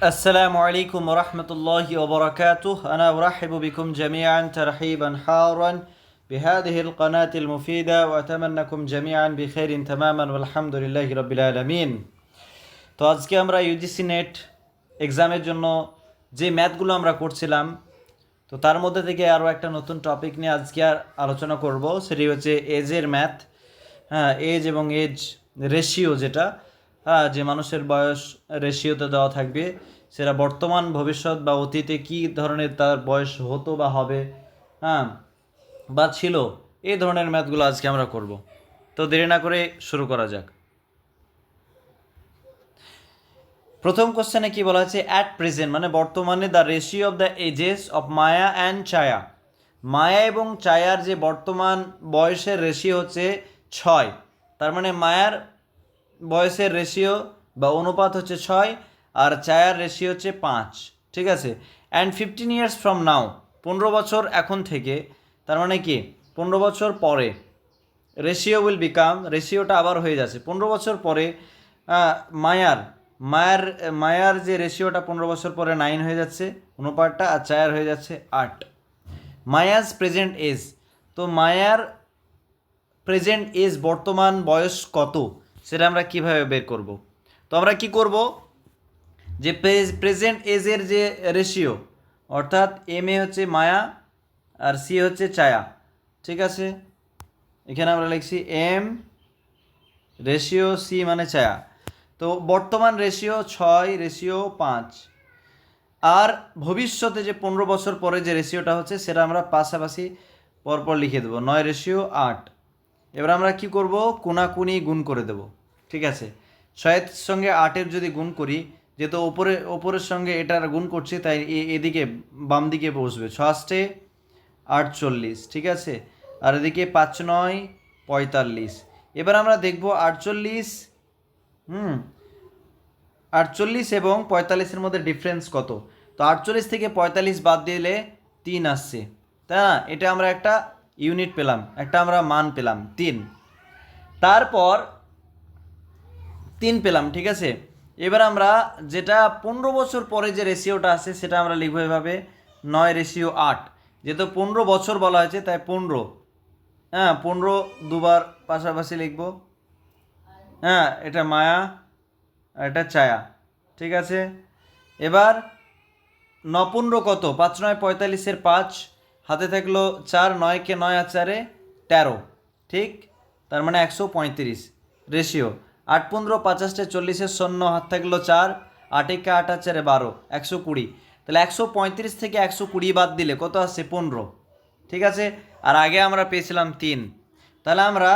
السلام عليكم ورحمة الله وبركاته. أنا أرحب بكم جميعا ترحيبا حارا بهذه القناة المفيدة وأتمنىكم جميعا بخير تماما والحمد لله رب العالمين. তো আজকে আমরা ইউজিসি নেট এক্সামের জন্য যে ম্যাথগুলো আমরা করছিলাম, তো তার মধ্যে থেকে আরও একটা নতুন টপিক নিয়ে আজকে আলোচনা করব। সেটি হচ্ছে এজের ম্যাথ। এজ এবং এজ রেশিও, যেটা যে মানুষের বয়স রেশিওতে দেওয়া থাকবে, সেটা বর্তমান, ভবিষ্যৎ বা অতীতে কী ধরনের তার বয়স হতো বা হবে, বা ছিল, এই ধরনের ম্যাথগুলো আজকে আমরা করব। তো দেরি না করে শুরু করা যাক। প্রথম কোশ্চেনে কি বলা আছে? অ্যাট প্রেজেন্ট মানে বর্তমানে the ratio of the ages of Maya and Chhaya, Maya এবং ছায়ার যে বর্তমান বয়সের রেশিও হচ্ছে 6। তার মানে মায়ার বয়সের রেশিও বা অনুপাত হচ্ছে 6 আর ছায়ার রেশিও হচ্ছে 5। ঠিক আছে। অ্যান্ড 15 ইয়ার্স ফ্রম নাও, 15 বছর এখন থেকে, তার মানে কি 15 বছর পরে রেশিও উইল বিকাম, রেশিওটা আবার হয়ে যাচ্ছে 15 বছর পরে। মায়ার মায়ার মায়ার যে রেশিওটা 15 বছর পরে 9 হয়ে যাচ্ছে অনুপাতটা, আর ছায়ার হয়ে যাচ্ছে 8। মায়াজ প্রেজেন্ট এজ, তো মায়ার প্রেজেন্ট এজ বর্তমান বয়স কত, সেটা আমরা কিভাবে বের করব? তো আমরা কি করব, যে প্রেজেন্ট এজের যে রেশিও, অর্থাৎ এম এ হচ্ছে মায়া আর সি হচ্ছে ছায়া। ঠিক আছে, এখানে আমরা লিখছি এম রেশিও সি মানে ছায়া। তো বর্তমান রেশিও 6:5, আর ভবিষ্যতে যে 15 বছর পরে যে রেশিওটা হচ্ছে সেটা আমরা পাশাপাশি পরপর লিখে দেবো, 9:8। এবার আমরা কি করব, কোনাকুনি গুণ করে দেব। ঠিক আছে, 6-এর সঙ্গে 8-এর যদি গুণ করি, যেহেতু ওপরের সঙ্গে এটার গুণ করছি, তাই এদিকে বাম দিকে বসবে, 6-8 = 48। ঠিক আছে, আর এদিকে 5-9 = 45। এবার আমরা দেখব 48 48 এবং 45-এর মধ্যে ডিফারেন্স কত। তো 48 থেকে 45 বাদ দিলে 3 আসছে, তাই না? এটা আমরা একটা ইউনিট পেলাম, একটা আমরা মান পেলাম 3। তারপর 3 পেলাম। ঠিক আছে, এবার আমরা যেটা 15 বছর পরে যে রেশিওটা আছে সেটা আমরা লিখবো এভাবে, 9:8। যেহেতু 15 বছর বলা হয়েছে তাই 15, 15 দুবার পাশাপাশি লিখবো। এটা মায়া আর এটা ছায়া। ঠিক আছে, এবার 9-15 কত? 5-9 = 45-এর 5 হাতে থাকলো 4, 9-কে 9 আর 4-এ 13। ঠিক, তার মানে 135 রেশিও। 8-15 50-এ 40-এর 0 হাত থাকলো 4, 8-একে 8 আর 4-এ 12, 120। তাহলে 135 থেকে 120 বাদ দিলে কত আসছে? 15। ঠিক আছে, আর আগে আমরা পেয়েছিলাম 3। তাহলে আমরা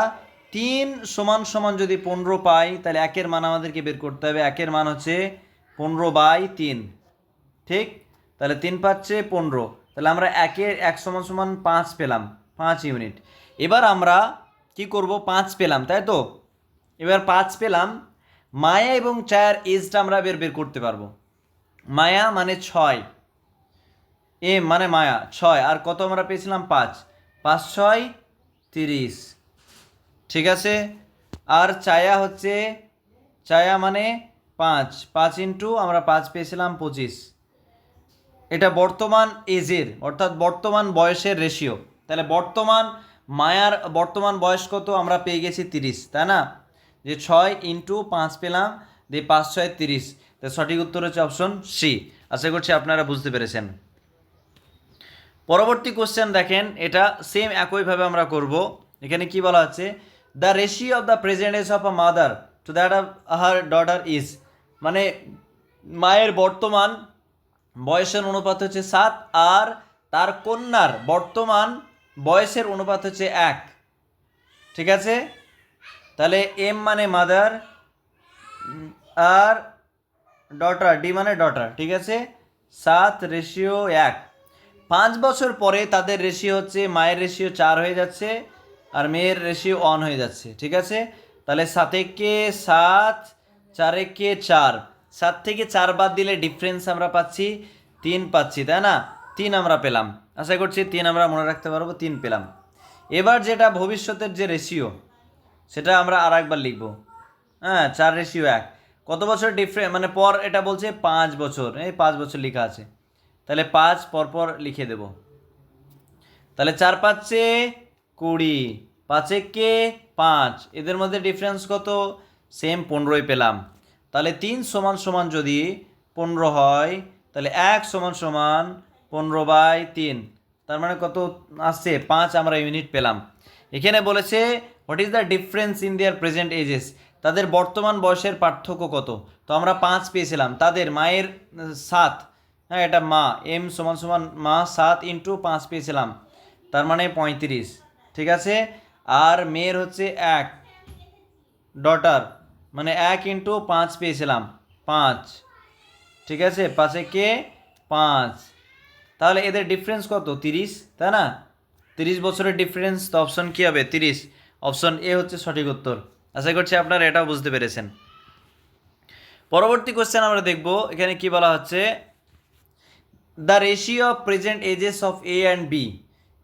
3 সমান সমান যদি 15 পাই, তাহলে একের মান আমাদেরকে বের করতে হবে। একের মান হচ্ছে 15/3। ঠিক, তাহলে 3×5 = 15। তাহলে আমরা একের 1 সমান সমান 5 পেলাম, 5 ইউনিট। এবার আমরা কি করব, 5 পেলাম তাই তো, এবার 5 পেলাম, মায়া এবং ছায়ার এজটা আমরা বের করতে পারবো। মায়া মানে 6, এম মানে মায়া 6, আর কত আমরা পেয়েছিলাম? 5, 5×6 = 30। ঠিক আছে, আর ছায়া হচ্ছে, ছায়া মানে 5, 5 ইন্টু আমরা 5 পেয়েছিলাম 25। এটা বর্তমান এজের অর্থাৎ বর্তমান বয়সের রেশিও। তাহলে বর্তমান মায়ার বর্তমান বয়স কত? আমরা পেয়ে গেছি 30, তাই না? যে 6 × 5 পেলাম, দিয়ে 5×6 = 30। তাই সঠিক উত্তর হচ্ছে অপশন সি। আশা করছি আপনারা বুঝতে পেরেছেন। পরবর্তী কোশ্চেন দেখেন, এটা সেম একইভাবে আমরা করব। এখানে কি বলা আছে? The ratio of the present age of a mother to that of her daughter is, মানে মায়ের বর্তমান বয়সের অনুপাত হচ্ছে 7, আর তার কন্যার বর্তমান বয়সের অনুপাত হচ্ছে 1। ঠিক আছে, তাহলে এম মানে মাদার আর ডটার, ডি মানে ডটার। ঠিক আছে, 7:1। 5 বছর পরে তাদের রেশিও হচ্ছে, মায়ের রেশিও 4 হয়ে যাচ্ছে আর মেয়ের রেশিও 1 হয়ে যাচ্ছে। ঠিক আছে, তাহলে 7-7, 4-4, 7 থেকে 4 বাদ দিলে ডিফারেন্স আমরা পাচ্ছি 3 পাচ্ছি, তাই না? 3 আমরা পেলাম, আশা করছি 3 আমরা মনে রাখতে পারবো, 3 পেলাম। এবার যেটা ভবিষ্যতের যে রেশিও, সেটা আমরা আর একবার লিখব। 4:1। কত বছর ডিফারেন্স মানে পর, এটা বলছে 5 বছর, এই 5 বছর লেখা আছে, তাহলে 5 পরপর লিখে দেব। তাহলে 4 5 20, 5 কে 5, এদের মধ্যে ডিফারেন্স কত? সেম 15ই পেলাম। তাহলে 3 সমান সমান যদি 15 হয়, তাহলে 1 সমান সমান 15/3, তার মানে কত আসছে? 5 আমরা ইউনিট পেলাম। এখানে বলেছে what is the difference in their present ages, তাদের বর্তমান বয়সের পার্থক্য কত। তো আমরা 5 পেয়েছিলাম, তাদের মায়ের 7, হ্যাঁ এটা মা, এম সমান সমান মা 7 ইন্টু 5 পেয়েছিলাম, তার মানে 35, ঠিক আছে। আর মেয়ের হচ্ছে 1, ডটার, মানে 1 ইন্টু 5 পেয়েছিলাম 5, ঠিক আছে, 5 কে 5, তাহলে এদের ডিফারেন্স কত? 30, তাই না? 30 বছরের ডিফারেন্স, তো অপশন কী হবে? 30, অপশন এ হচ্ছে সঠিক উত্তর। আশা করছি আপনারা এটাও বুঝতে পেরেছেন। পরবর্তী কোশ্চেন আমরা দেখব, এখানে কি বলা হচ্ছে, the ratio of present ages of A and b,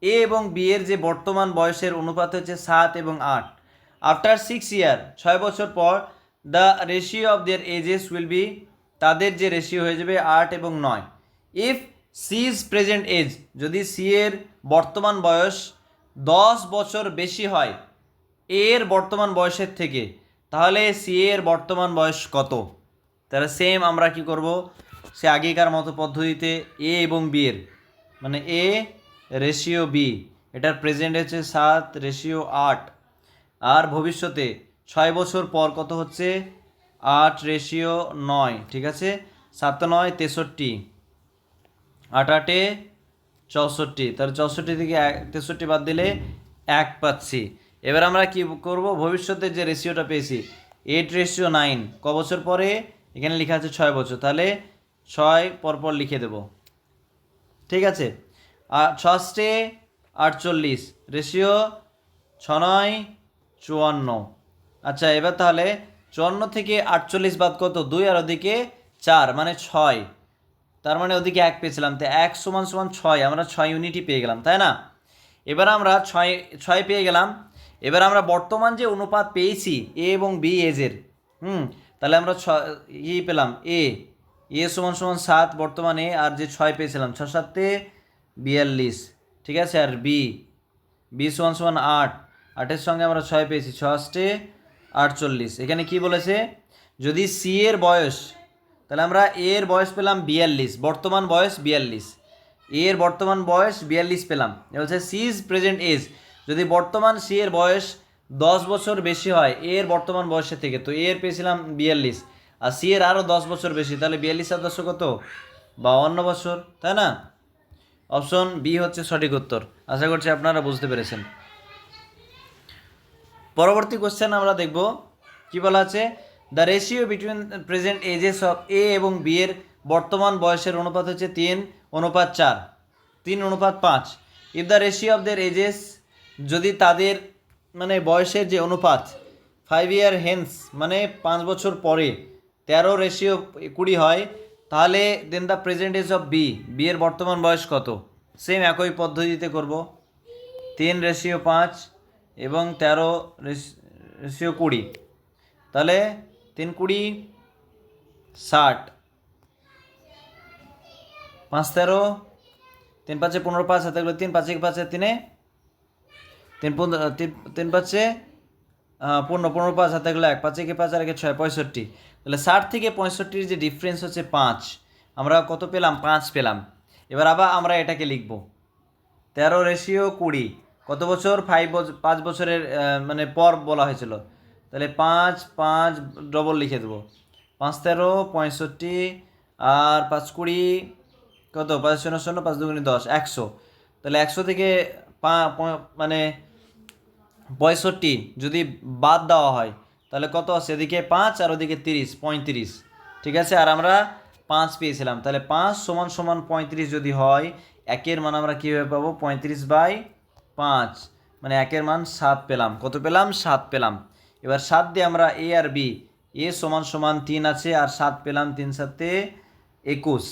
a এবং বি এর যে বর্তমান বয়সের অনুপাত হচ্ছে 7 এবং 8। আফটার 6 ইয়ার, 6 বছর পর, the ratio of their ages will be, তাদের যে রেশিও হয়ে যাবে 8 এবং 9। If C is present age, যদি সি এর বর্তমান বয়স 10 বছর বেশি হয় এর বর্তমান বয়সের থেকে, তাহলে সি এর বর্তমান বয়স কত? তাহলে সেম আমরা কি করব, সে আগেকার মতো পদ্ধতিতে এ এবং বি এর, মানে এ রেশিও বি, এটার প্রেজেন্ট হচ্ছে 7:8, আর ভবিষ্যতে 6 বছর পর কত হচ্ছে? 8:9, ঠিক আছে। 7 9 63, 8 8 64, তাহলে 64 থেকে 63 বাদ দিলে 1 পাচ্ছি। এবার আমরা কি করব, ভবিষ্যতের যে রেশিওটা পেয়েছি 8:9, ক বছর পরে? এখানে লেখা আছে 6 বছর, তাহলে 6 পরপর লিখে দেব, ঠিক আছে। আর 6 48, রেশিও 6 9 54। আচ্ছা এবার তাহলে 54 থেকে 48 বাদ কত? 2, আর ওদিকে 4 মানে 6, তার মানে ওদিকে 1 পেয়েছিলাম, তো 1 সমান সমান 6, আমরা 6 ইউনিটই পেয়ে গেলাম, তাই না? এবার আমরা 6 পেয়ে গেলাম। এবার আমরা বর্তমান যে অনুপাত পেয়েছি এ এবং বি এজের, তাহলে আমরা পেলাম এ সমান সমান 7 বর্তমানে, আর যে 6 পেয়েছিলাম 6 7 42, ঠিক আছে। আর বি সমান সমান 8, 8-এর সঙ্গে আমরা 6 পেয়েছি, 6 48। এখানে কি বলেছে, যদি সি এর বয়স, তাহলে আমরা এ এর বয়স পেলাম 42, বর্তমান বয়স 42, এ এর বর্তমান বয়স 42 পেলাম। এটা হচ্ছে সি ইজ প্রেজেন্ট এজ, যদি বর্তমান সি এর বয়স 10 বছর বেশি হয় এ এর বর্তমান বয়সের থেকে, তো এ এর পেয়েছিলাম 42, আর সি এর আরও 10 বছর বেশি, তাহলে 42 আর 10 কত? 52 বছর, তাই না? অপশন বি হচ্ছে সঠিক উত্তর। আশা করছি আপনারা বুঝতে পেরেছেন। পরবর্তী কোশ্চেন আমরা দেখব, কি বলা আছে, the ratio between present ages of a এবং বি এর বর্তমান বয়সের অনুপাত হচ্ছে 3:4, 3:5। If the ratio of their ages, যদি তাদের মানে বয়সের যে অনুপাত 5 ইয়ার হেন্স মানে 5 বছর পরে 13:20 হয়, তাহলে then the present age of b এর বর্তমান বয়স কত? সেম একই পদ্ধতিতে করব, 3:5 এবং 13:20, তাহলে 3 20 60, 5 13, 3 5 15 5 হাতে গেলো 3, 5 5 3 3 3 5 15 15 5 হাতে গেলো 1, 5 5 আর 1 6 65, তাহলে 60 থেকে 65 যে ডিফারেন্স হচ্ছে 5, আমরা কত পেলাম? 5 পেলাম। এবার আবার আমরা এটাকে লিখব 13:20, কত বছর? 5 বছরের মানে পর বলা হয়েছিল, তাহলে 5 5 ডবল লিখে দেবো, 5 13 65, আর 5 20 কত? 5 0 0 5 2 10, 100, তাহলে 100 থেকে মানে 65 যদি বাদ দেওয়া হয়, তাহলে কত আছে? এদিকে 5 আর ওদিকে 30, 35, ঠিক আছে। আর আমরা 5 পেয়েছিলাম, তাহলে 5 সমান সমান 35 যদি হয়, একের মান আমরা কীভাবে পাবো? 35/5, মানে একের মান 7 পেলাম। কত পেলাম? 7 পেলাম। এবার 7 দিয়ে আমরা এ আর বি, এ সমান সমান 3 আছে, আর 7 পেলাম, 3 7 21,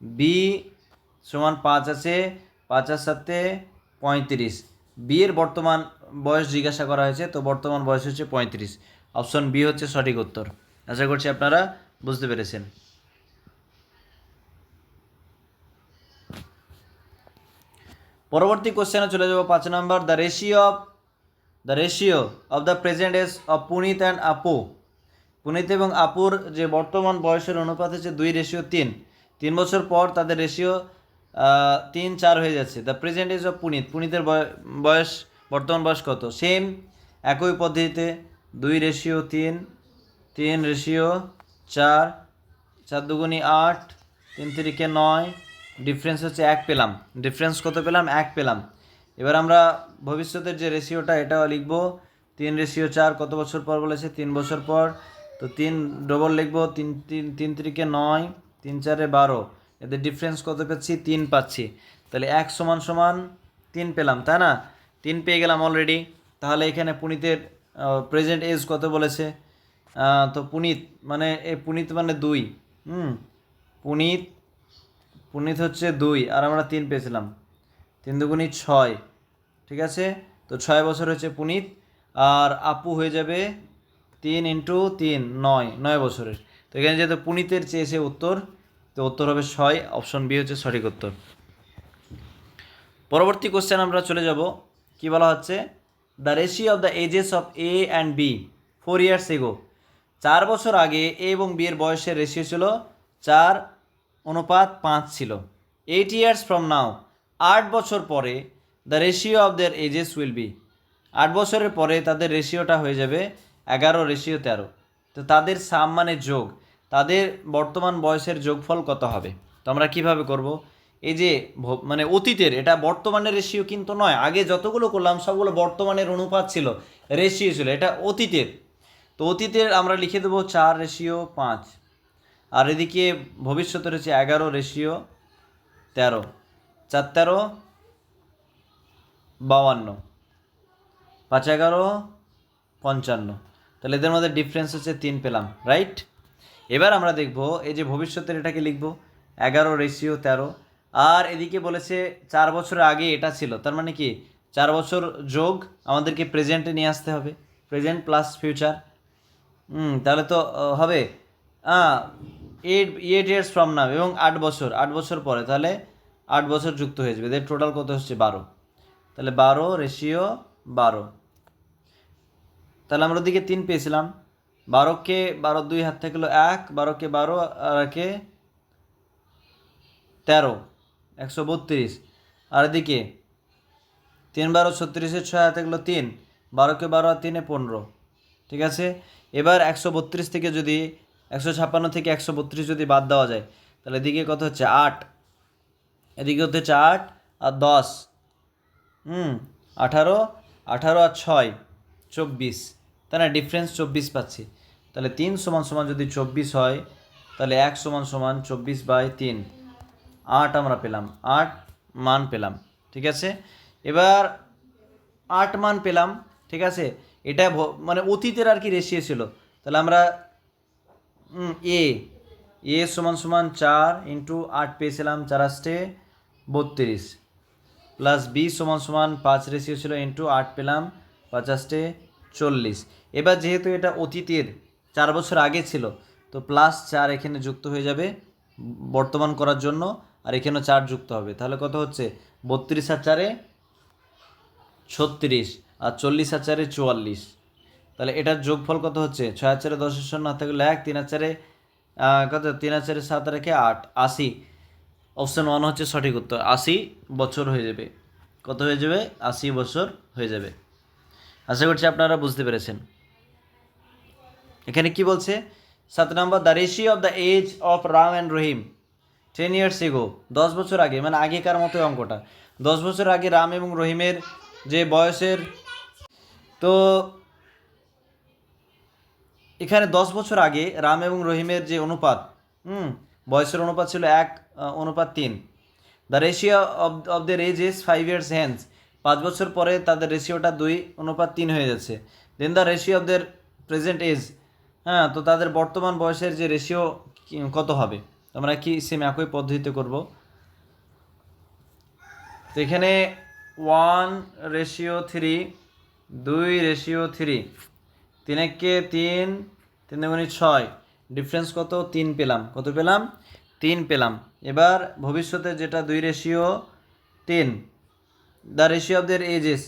বি সমান 5 আছে, 5 আর 7 35, বি এর বর্তমান বয়স জিজ্ঞাসা করা হয়েছে, তো বর্তমান বয়স হচ্ছে 35, অপশন বি হচ্ছে সঠিক উত্তর। আশা করছি আপনারা বুঝতে পেরেছেন। পরবর্তী কোশ্চেনে চলে যাব 5 নম্বর, the ratio of the present age of Punit and Apu. Punit এবং আপুর যে বর্তমান বয়সের অনুপাত হচ্ছে 2:3। 3 বছর পর তাদের রেশিও 3:4 হয়ে যাচ্ছে। দ্য প্রেজেন্ট এজ অফ পুনিতের বয়স, বর্তমান বয়স কত? সেম একই পদ্ধতিতে 2:3, 3:4, 4×2 8, 3×3 9, ডিফারেন্স হচ্ছে 1 পেলাম। ডিফারেন্স কত পেলাম? 1 পেলাম। এবার আমরা ভবিষ্যতের যে রেশিওটা এটাও লিখব 3:4। কত বছর পর বলেছে? 3 বছর পর। তো 3 ডবল লিখব, 3×3 9, 3×4 12। এদের ডিফারেন্স কত পাচ্ছি? 3 পাচ্ছি। তাহলে 1 = 3 পেলাম, তাই না? 3 পেয়ে গেলাম অলরেডি। তাহলে এখানে পুনিতের প্রেজেন্ট এজ কত বলেছে? তো পুনিত মানে 2। পুনিত হচ্ছে 2 আর আমরা 3 পেয়েছিলাম। 3×2 6, ঠিক আছে? তো 6 বছর হচ্ছে পুনিত, আর আপু হয়ে যাবে 3×3 9 বছরের। তো এখানে যেহেতু পুনিতের চেয়েছে উত্তর, তো উত্তর হবে 6, অপশন বি হচ্ছে সঠিক উত্তর। পরবর্তী কোশ্চেন আমরা চলে যাব, কি বলা হচ্ছে? The ratio of the ages of A and B 4 years এগো। 4 বছর আগে এ এবং বি এর বয়সের রেশিও ছিল 4:5 ছিল। 8 years from now, 8 বছর পরে the ratio of their ages will be. 8 বছরের পরে তাদের রেশিওটা হয়ে যাবে 11:13। তো তাদের সাম মানে যোগ, তাদের বর্তমান বয়সের যোগফল কত হবে? তো আমরা কিভাবে করব? এই যে অতীতের, এটা বর্তমানের রেশিও কিন্তু নয়। আগে যতগুলো করলাম সবগুলো বর্তমানের অনুপাত ছিল, রেশিও ছিল। এটা অতীতের। তো অতীতের আমরা লিখে দেবো 4:5, আর এদিকে ভবিষ্যতের হচ্ছে 11:13। 4×13 52, 5×11 55। তাহলে এদের মধ্যে ডিফারেন্স হচ্ছে 3 পেলাম, রাইট? এবার আমরা দেখব এই যে ভবিষ্যতের এটাকে লিখব 11:13, আর এদিকে বলেছে 4 বছরের আগে এটা ছিল। তার মানে কি 4 বছর যোগ আমাদেরকে প্রেজেন্টে নিয়ে আসতে হবে, প্রেজেন্ট প্লাস ফিউচার। তাহলে তো হবে 8 years from now এবং 8 বছর পরে, তাহলে 8 বছর যুক্ত হয়ে যাবে। এদের টোটাল কত হচ্ছে? 12। তাহলে 12:12। তাহলে আমরা ওদিকে 3 পেয়েছিলাম। 12কে 12 2 হাত থেকে গেলো 1, 12কে 12 আর একে 13, 132। আর এদিকে 3×12 36, 6 হাতে গেলো 3, 12কে 12 আর 3 15, ঠিক আছে? এবার 132 থেকে যদি 156 থেকে 132 যদি বাদ দেওয়া যায়, তাহলে এদিকে কত হচ্ছে? 8, এদিকে হচ্ছে 8 আর 10, 18, 18 আর 6 24, তাই না? ডিফারেন্স 24 পাচ্ছি। তাহলে 3 = যদি 24 হয়, তাহলে 1 = 24/3, 8 আমরা পেলাম, 8 মান পেলাম, ঠিক আছে? এবার 8 মান পেলাম, ঠিক আছে? এটা অতীতের আর কি রেশিও ছিল। তাহলে আমরা এ = 4 × 8 পেয়েছিলাম, 4×8 32, প্লাস বি = 5 রেশিও ছিল, ইন্টু 8 পেলাম, 50 40। এবার যেহেতু এটা অতীতের 4 বছর আগে ছিল, তো +4 এখানে যুক্ত হয়ে যাবে বর্তমান করার জন্য, আর এখানেও 4 যুক্ত হবে। তাহলে কত হচ্ছে? 32 আর 4 36, আর 40 আর 4 44। তাহলে এটার যোগফল কত হচ্ছে? 6 আর 4 10 শূন্য হাতে গেলে 1, 3 আর 4 কত? 3 আর 4 7 রেখে 8, 80। অপশন 1 হচ্ছে সঠিক উত্তর। 80 বছর হয়ে যাবে। কত হয়ে যাবে? 80 বছর হয়ে যাবে। আশা করছি আপনারা বুঝতে পেরেছেন। এখানে কি বলছে? 7 নম্বর, the ratio of the age of Ram and Rahim 10 years এগো। 10 বছর আগে, মানে আগেকার মতো অঙ্কটা। 10 বছর আগে রাম এবং রহিমের যে বয়সের, তো এখানে 10 বছর আগে রাম এবং রহিমের যে অনুপাত, বয়সের অনুপাত ছিল 1:3। The ratio of their age is 5 years hence। 5 বছর পরে তাদের রেশিওটা 2:3 হয়ে যাচ্ছে। Then the ratio of their present age, তো তাদের বর্তমান বয়সের যে রেশিও কত হবে? আমরা কি সেম একই পদ্ধতিতে করব। তো এখানে 1:3, 2:3, 3 × 3 3×6, ডিফারেন্স কত? 3 পেলাম। কত পেলাম? 3 পেলাম। এবার ভবিষ্যতে যেটা 2:3, the ratio of their ages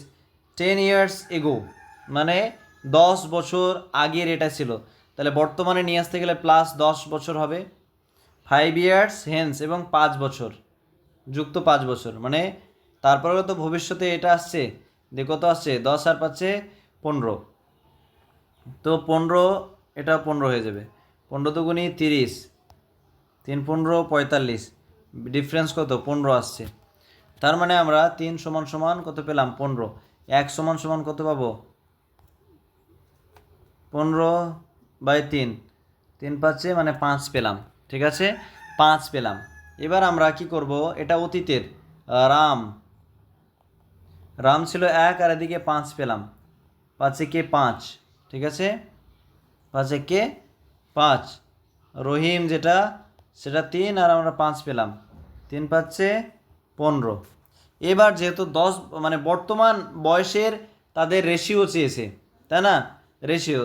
10 years ago, মানে 10 বছর আগের এটা ছিল, তাহলে বর্তমানে নিয়ে আসতে গেলে প্লাস 10 বছর হবে। 5 ইয়ার্স হেন্স, এবং 5 বছর যুক্ত 5 বছর, মানে তারপরে তো ভবিষ্যতে এটা আসছে, দেখো তো আসছে 10 আর 5 15, তো 15, এটা 15 হয়ে যাবে। 15 দুগুণি 30, 3 15 45, ডিফারেন্স কত? 15 আসছে। তার মানে আমরা 3 সমান সমান কত পেলাম? 15। 1 সমান সমান কত পাবো? 15/3, 3 5 মানে 5 পেলাম। ঠিক আছে, 5 পেলাম। এবার আমরা কি করব, এটা অতীতের। রাম রাম ছিল 1, আর এদিকে 5 পেলাম। 5 কে 5, ঠিক আছে, 5 কে 5। রহিম যেটা, সেটা 3, আর আমরা 5 পেলাম। 3 5 15। এবার যেহেতু 10 মানে বর্তমান বয়সের তাদের রেশিও চেয়েছে, তাই না, রেশিও,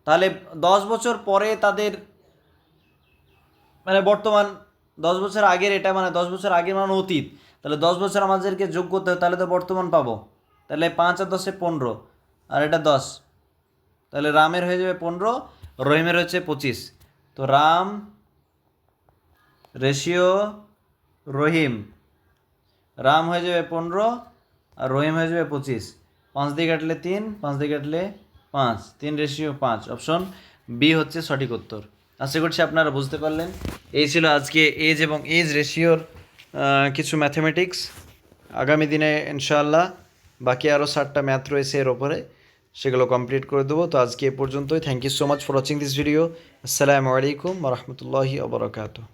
তাহলে 10 বছর পরে তাদের, মানে বর্তমান 10 বছর আগের এটা, মানে 10 বছর আগের মানে অতীত, তাহলে 10 বছর আমাদেরকে যোগ করতে হবে, তাহলে তো বর্তমান পাবো। তাহলে 5 আর 10 15, আর এটা 10, তাহলে রামের হয়ে যাবে 15, রহিমের হচ্ছে 25। তো রাম রেশিও রহিম, রাম হয়ে যাবে 15, আর রহিম হয়ে যাবে 25। 5 দিয়ে কাটলে 3, 5 দিয়ে কাটলে 5, 3:5। অপশন বি হচ্ছে সঠিক উত্তর। আশা করছি আপনারা বুঝতে পারলেন। এই ছিল আজকে এজ এবং এজ রেশিওর কিছু ম্যাথমেটিক্স। আগামী দিনে ইনশাআল্লাহ বাকি আরও 7টা ম্যাথ রয়েছে এর ওপরে, সেগুলো কমপ্লিট করে দেবো। তো আজকে এ পর্যন্তই। Thank you so much for watching this video. আসসালামু আলাইকুম ওয়া রাহমাতুল্লাহি ওয়া বারাকাতুহু।